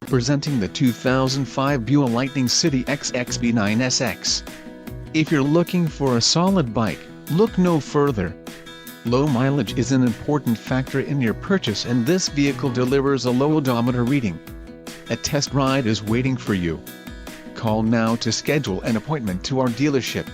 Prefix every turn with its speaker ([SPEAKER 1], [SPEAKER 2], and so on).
[SPEAKER 1] Presenting the 2005 Buell Lightning CityX XB9SX. If you're looking for a solid bike, look no further. Low mileage is an important factor in your purchase, and this vehicle delivers a low odometer reading. A test ride is waiting for you. Call now to schedule an appointment to our dealership.